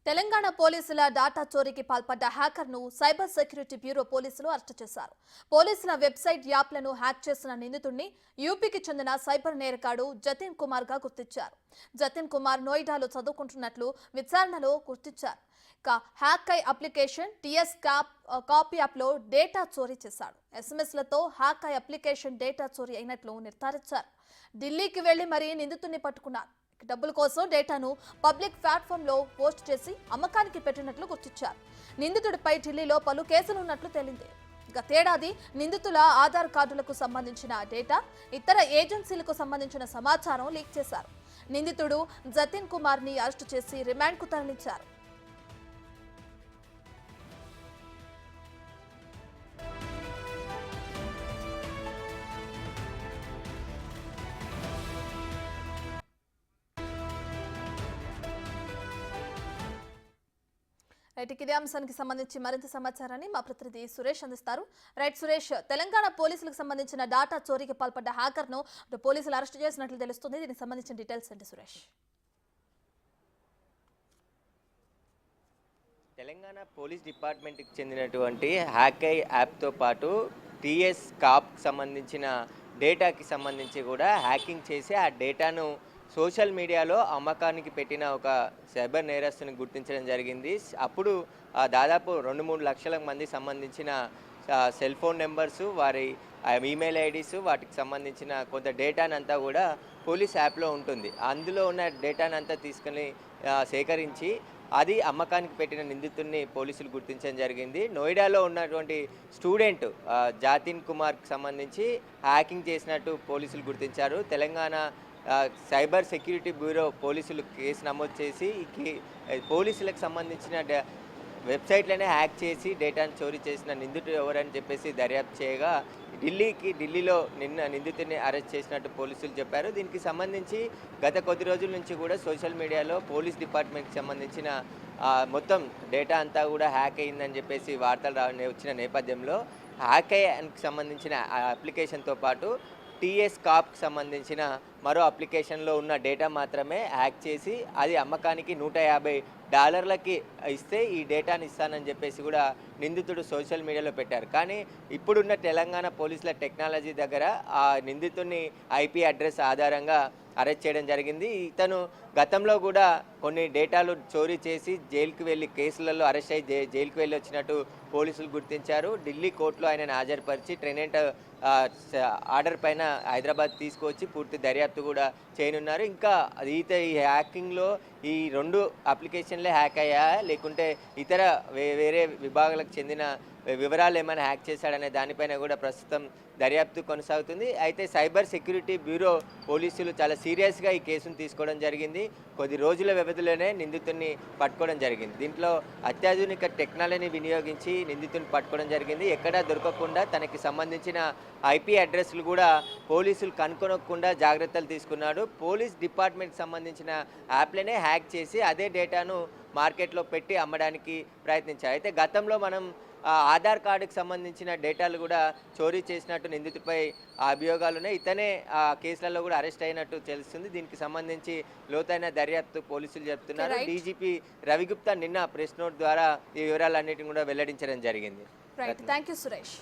తెలంగాణ పోలీసుల డాటా చోరీకి పాల్పడ్డ హ్యాకర్ను సైబర్ సెక్యూరిటీ బ్యూరో పోలీసులు అరెస్టు చేశారు. పోలీసుల వెబ్సైట్ యాప్లను హ్యాక్ చేసిన నిందితుడిని యూపీకి చెందిన సైబర్ నేరగాడు జతిన్ కుమార్ గా గుర్తించారు. జతిన్ కుమార్ నోయిడాలో చదువుకుంటున్నట్లు విచారణలో గుర్తించారు. Hack I application TS copy యాప్లో డేటా చోరీ చేశాడు. ఎస్ఎంఎస్లతో హ్యాక్ ఐ అప్లికేషన్ డేటా చోరీ అయినట్లు నిర్ధారించారు. ఢిల్లీకి వెళ్లి మరీ నిందితుడిని పట్టుకున్నారు. డబ్బుల కోసం డేటాను పబ్లిక్ ప్లాట్ఫామ్లో పోస్ట్ చేసి అమ్మకానికి పెట్టినట్లు గుర్తించారు. నిందితుడిపై ఢిల్లీలో పలు కేసులు ఉన్నట్లు తేలింది. గతేడాది నిందితుల ఆధార్ కార్డులకు సంబంధించిన డేటా, ఇతర ఏజెన్సీలకు సంబంధించిన సమాచారం లీక్ చేశారు. నిందితుడు జతిన్ కుమార్ ని అరెస్టు చేసి రిమాండ్కు తరలించారు. ఇదే అంశానికి సంబంధించి మరింత సమాచారాన్ని మా ప్రతినిధి సురేష్ అందిస్తారు. రైట్ సురేష్, తెలంగాణ పోలీసులకు సంబంధించిన డాటా చోరీకి పాల్పడ్డ హ్యాకర్ను పోలీసులు అరెస్ట్ చేసినట్లు తెలుస్తుంది. దీనికి సంబంధించిన డీటెయిల్స్ ఏంటి సురేష్? తెలంగాణ పోలీస్ డిపార్ట్మెంట్కి చెందినటువంటి హ్యాక్ ఐ యాప్తో పాటు టీఎస్ కాప్కి సంబంధించిన డేటాకి సంబంధించి కూడా హ్యాకింగ్ చేసి ఆ డేటాను సోషల్ మీడియాలో అమ్మకానికి పెట్టిన ఒక సైబర్ నేరస్తుని గుర్తించడం జరిగింది. అప్పుడు దాదాపు 2-3 లక్షల మంది సంబంధించిన సెల్ ఫోన్ నెంబర్సు, వారి ఈమెయిల్ ఐడీస్, వాటికి సంబంధించిన కొంత డేటానంతా కూడా పోలీస్ యాప్లో ఉంటుంది. అందులో ఉన్న డేటానంతా తీసుకుని సేకరించి అది అమ్మకానికి పెట్టిన నిందితుడిని పోలీసులు గుర్తించడం జరిగింది. నోయిడాలో ఉన్నటువంటి స్టూడెంట్ జతిన్ కుమార్కి సంబంధించి హ్యాకింగ్ చేసినట్టు పోలీసులు గుర్తించారు. తెలంగాణ సైబర్ సెక్యూరిటీ బ్యూరో పోలీసులు కేసు నమోదు చేసి పోలీసులకు సంబంధించిన వెబ్సైట్లనే హ్యాక్ చేసి డేటాను చోరీ చేసిన నిందితుడు ఎవరని చెప్పేసి దర్యాప్తు చేయగా ఢిల్లీలో నిందితుడిని అరెస్ట్ చేసినట్టు పోలీసులు చెప్పారు. దీనికి సంబంధించి గత కొద్ది రోజుల నుంచి కూడా సోషల్ మీడియాలో పోలీస్ డిపార్ట్మెంట్కి సంబంధించిన మొత్తం డేటా అంతా కూడా హ్యాక్ అయిందని చెప్పేసి వార్తలు వచ్చిన నేపథ్యంలో హ్యాక్ అయ్యానికి సంబంధించిన అప్లికేషన్తో పాటు టీఎస్ కాప్కి సంబంధించిన మరో అప్లికేషన్లో ఉన్న డేటా మాత్రమే హ్యాక్ చేసి అది అమ్మకానికి $150 ఇస్తే ఈ డేటాని ఇస్తానని చెప్పేసి కూడా నిందితుడు సోషల్ మీడియాలో పెట్టారు. కానీ ఇప్పుడున్న తెలంగాణ పోలీసుల టెక్నాలజీ దగ్గర ఆ నిందితుడిని ఐపీ అడ్రస్ ఆధారంగా అరెస్ట్ చేయడం జరిగింది. ఇతను గతంలో కూడా కొన్ని డేటాలు చోరీ చేసి జైలుకి వెళ్ళి కేసులలో అరెస్ట్ అయ్యి జైలుకి వెళ్ళి వచ్చినట్టు పోలీసులు గుర్తించారు. ఢిల్లీ కోర్టులో ఆయనను హాజరుపరిచి ట్రైనెంట్ ఆర్డర్ పైన హైదరాబాద్ తీసుకువచ్చి పూర్తి దర్యాప్తు కూడా చేయనున్నారు. ఇంకా ఈ హ్యాకింగ్లో ఈ 2 అప్లికేషన్లే హ్యాక్ అయ్యా లేకుంటే ఇతర వేరే విభాగాలకు చెందిన వివరాలు ఏమైనా హ్యాక్ చేశాడనే దానిపైన కూడా ప్రస్తుతం దర్యాప్తు కొనసాగుతుంది. అయితే సైబర్ సెక్యూరిటీ బ్యూరో పోలీసులు చాలా సీరియస్గా ఈ కేసును తీసుకోవడం జరిగింది. కొద్ది రోజుల వ్యవధిలోనే నిందితుడిని పట్టుకోవడం జరిగింది. దీంట్లో అత్యాధునిక టెక్నాలజీని వినియోగించి నిందితుడిని పట్టుకోవడం జరిగింది. ఎక్కడా దొరకకుండా తనకి సంబంధించిన ఐపీ అడ్రస్లు కూడా పోలీసులు కనుక్కోకుండా జాగ్రత్తలు తీసుకున్నాడు. పోలీస్ డిపార్ట్మెంట్కి సంబంధించిన యాప్లనే హ్యాక్ చేసి అదే డేటాను మార్కెట్లో పెట్టి అమ్మడానికి ప్రయత్నించారు. అయితే గతంలో మనం ఆధార్ కార్డుకి సంబంధించిన డేటాలు కూడా చోరీ చేసినట్టు నిందితుడిపై అభియోగాలున్నాయి. ఇతనే కేసులలో కూడా అరెస్ట్ అయినట్టు తెలుస్తుంది. దీనికి సంబంధించి లోతైన దర్యాప్తు పోలీసులు జరుపుతున్నారు. డీజీపీ రవిగుప్తా నిన్న ప్రెస్ నోట్ ద్వారా ఈ వివరాలన్నిటిని కూడా వెల్లడించడం జరిగింది. థాంక్యూ సురేష్.